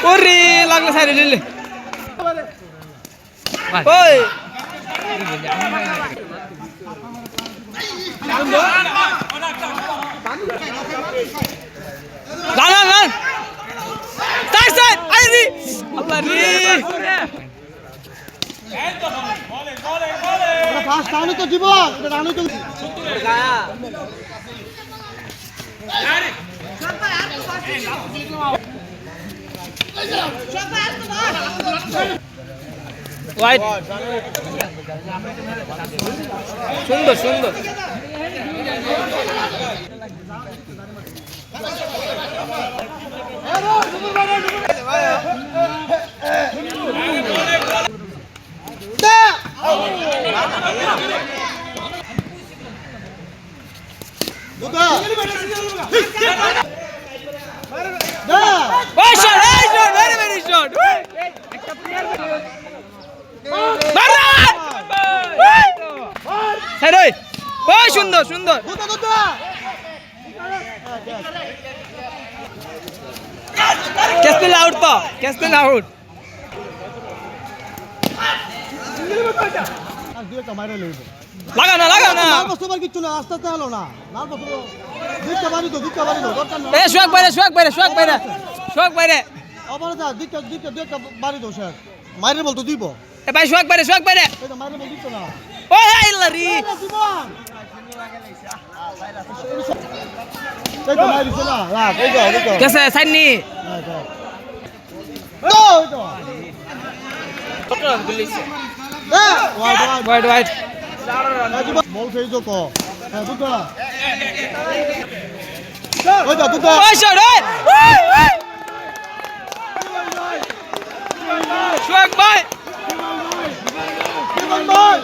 ওরে লাগলে সাইডে নিলে ওই রান রান সাইড সাইড আইরি আল্লাহ রে ফাস্ট রানই তো দিব রানই তো ওয়াইড সুন্দর সুন্দর সুন্দর সুন্দর আউট তো ক্যাস্টেল আউট লাগা না লাগা না কিছু না আস্তে আস্তে হলো না সোহাগ বাইরে বাড়ি দো স্যার মায়ের বলতো দিব এ ভাই সোহাগ বাইরে মায়ের বল দিত না ও আল্লাহ রে কেসে সাইনি ওয়াইড ওয়াইড বল ফেই তো কো হ্যাঁ দুটো ওই শট সোহাগ ভাই সুন্দর